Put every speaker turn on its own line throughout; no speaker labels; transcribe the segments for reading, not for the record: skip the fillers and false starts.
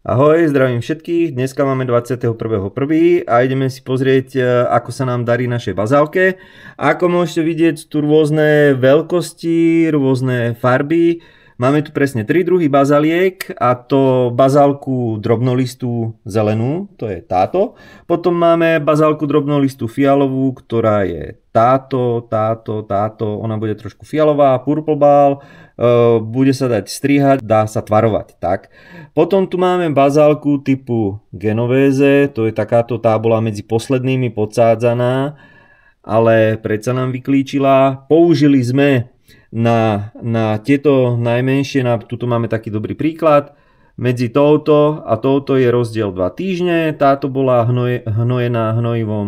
Ahoj, zdravím všetkých. Dneska máme 21.1. a ideme si pozrieť, ako sa nám darí našej bazálke. Ako môžete vidieť, sú tu rôzne veľkosti, rôzne farby. Máme tu presne 3 druhy bazaliek, a to bazálku drobnolistú zelenú, to je táto. Potom máme bazálku drobnolistú fialovú, ktorá je táto, ona bude trošku fialová, purple ball, bude sa dať strihať, dá sa tvarovať, tak. Potom tu máme bazálku typu Genovese, to je takáto, tá bola medzi poslednými podsádzaná, ale predsa nám vyklíčila. Použili sme na tieto najmenšie, tuto máme taký dobrý príklad, medzi touto a touto je rozdiel 2 týždne, táto bola hnojená hnojivom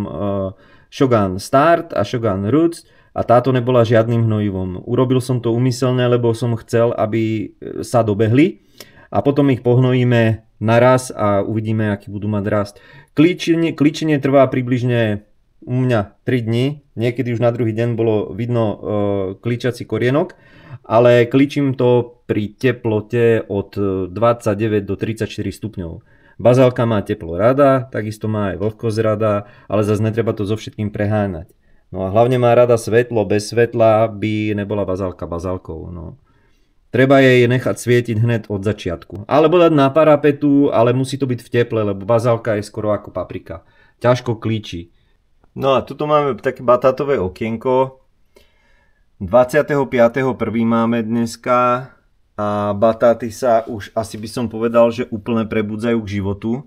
Shogun Start a Shogun Roots a táto nebola žiadnym hnojivom. Urobil som to úmyselne, lebo som chcel, aby sa dobehli a potom ich pohnojíme naraz a uvidíme, aký budú mať rast. Klíčenie trvá približne u mňa 3 dní, niekedy už na druhý deň bolo vidno klíčací korienok, ale klíčim to pri teplote od 29 do 34 stupňov. Bazálka má teplo rada, takisto má aj vlhkosť rada, ale zase netreba to so všetkým preháňať. No a hlavne má rada svetlo, bez svetla by nebola bazálka bazálkou. No. Treba jej nechať svietiť hneď od začiatku. Alebo dať na parapetu, ale musí to byť v teple, lebo bazálka je skoro ako paprika. Ťažko klíči. No a tuto máme také batátové okienko. 25.1. máme dneska a batáty sa už asi by som povedal, že úplne prebudzajú k životu.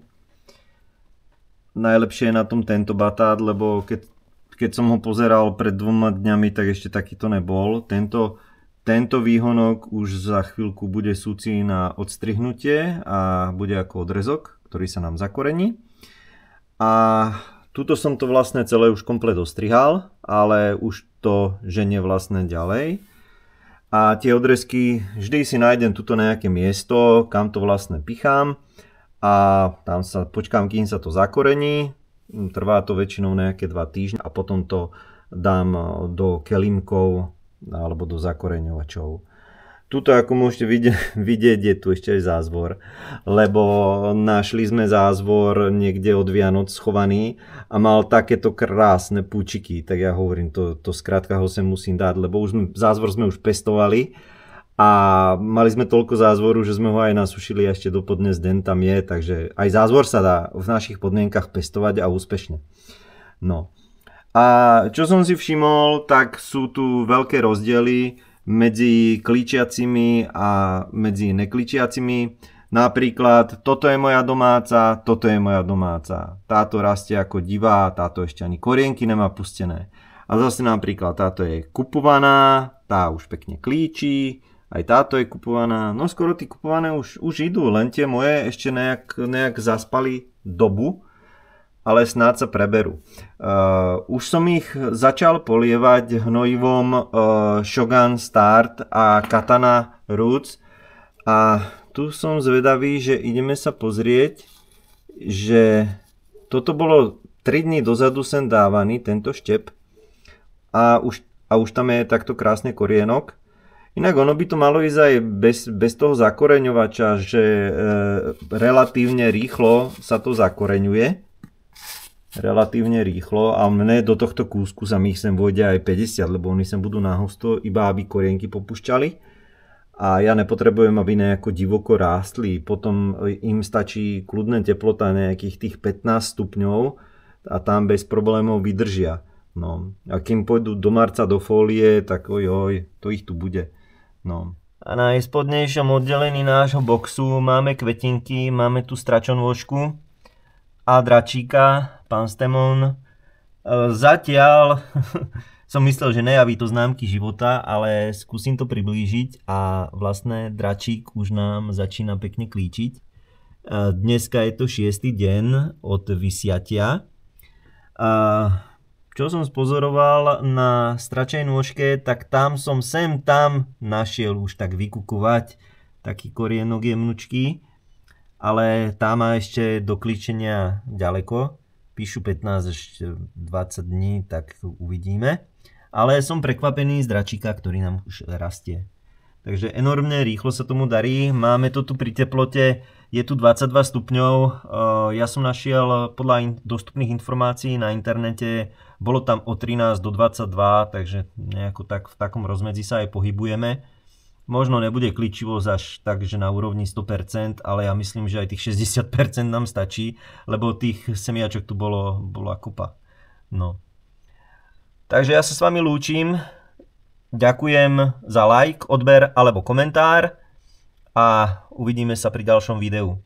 Najlepšie je na tom tento batát, lebo keď som ho pozeral pred 2 dňami, tak ešte takýto nebol. Tento výhonok už za chvíľku bude súci na odstrihnutie a bude ako odrezok, ktorý sa nám zakorení. A tuto som to vlastne celé už komplet ostrihal, ale už to ženie vlastne ďalej. A tie odrezky, vždy si nájdem tuto nejaké miesto, kam to vlastne pichám a tam sa počkám, kým sa to zakorení. Trvá to väčšinou nejaké 2 týždne a potom to dám do kelímkov alebo do zakoreňovačov. Tuto, ako môžete vidieť, je tu ešte aj zázvor, lebo našli sme zázvor niekde od Vianoc schovaný a mal takéto krásne púčiky, tak ja hovorím, to skrátka ho sem musím dať, lebo zázvor sme už pestovali a mali sme toľko zázvoru, že sme ho aj nasušili a ešte dopodnes den tam je, takže aj zázvor sa dá v našich podmienkach pestovať a úspešne. No. A čo som si všimol, tak sú tu veľké rozdiely medzi klíčiacimi a medzi neklíčiacimi. Napríklad toto je moja domáca, toto je moja domáca. Táto rastie ako divá, táto ešte ani korienky nemá pustené. A zase napríklad táto je kupovaná, tá už pekne klíči, aj táto je kupovaná. No skoro tí kupované už idú, len tie moje ešte nejak zaspali dobu, ale snáď sa preberú. Už som ich začal polievať hnojivom Shogun Start a Katana Roots a tu som zvedavý, že ideme sa pozrieť, že toto bolo 3 dní dozadu sem dávaný, tento štep a už tam je takto krásne korienok. Inak ono by to malo ísť aj bez toho zakoreňovača, že relatívne rýchlo sa to zakoreňuje. Relatívne rýchlo a mne do tohto kúsku sa mi ich sem vojde aj 50, lebo oni sem budú nahusto, iba aby korienky popušťali a ja nepotrebujem, aby nejako divoko rástli, potom im stačí kľudná teplota nejakých tých 15 stupňov a tam bez problémov vydržia. No. A kým pôjdu do marca do fólie, tak ojoj, to ich tu bude. No. A na spodnejšom oddelení nášho boxu máme kvetinky, máme tu stračonôžku a dračíka, pán Stemon. Zatiaľ som myslel, že nejaví to známky života, ale skúsim to priblížiť a vlastne dračík už nám začína pekne klíčiť. Dneska je to 6. deň od vysiatia. A čo som spozoroval na stračej nôžke, tak tam som tam našiel už tak vykukovať taký korienok jemnučký. Ale tá má ešte do klíčenia ďaleko. Píšu 15 až 20 dní, tak uvidíme. Ale som prekvapený z dračíka, ktorý nám už rastie. Takže enormne rýchlo sa tomu darí. Máme to tu pri teplote, je tu 22 stupňov. Ja som našiel podľa dostupných informácií na internete, bolo tam od 13 do 22, takže nejako tak v takom rozmedzi sa aj pohybujeme. Možno nebude kličivosť až tak, že na úrovni 100%, ale ja myslím, že aj tých 60% nám stačí, lebo tých semiačok tu bola kupa. No. Takže ja sa s vami lúčim. Ďakujem za like, odber alebo komentár a uvidíme sa pri ďalšom videu.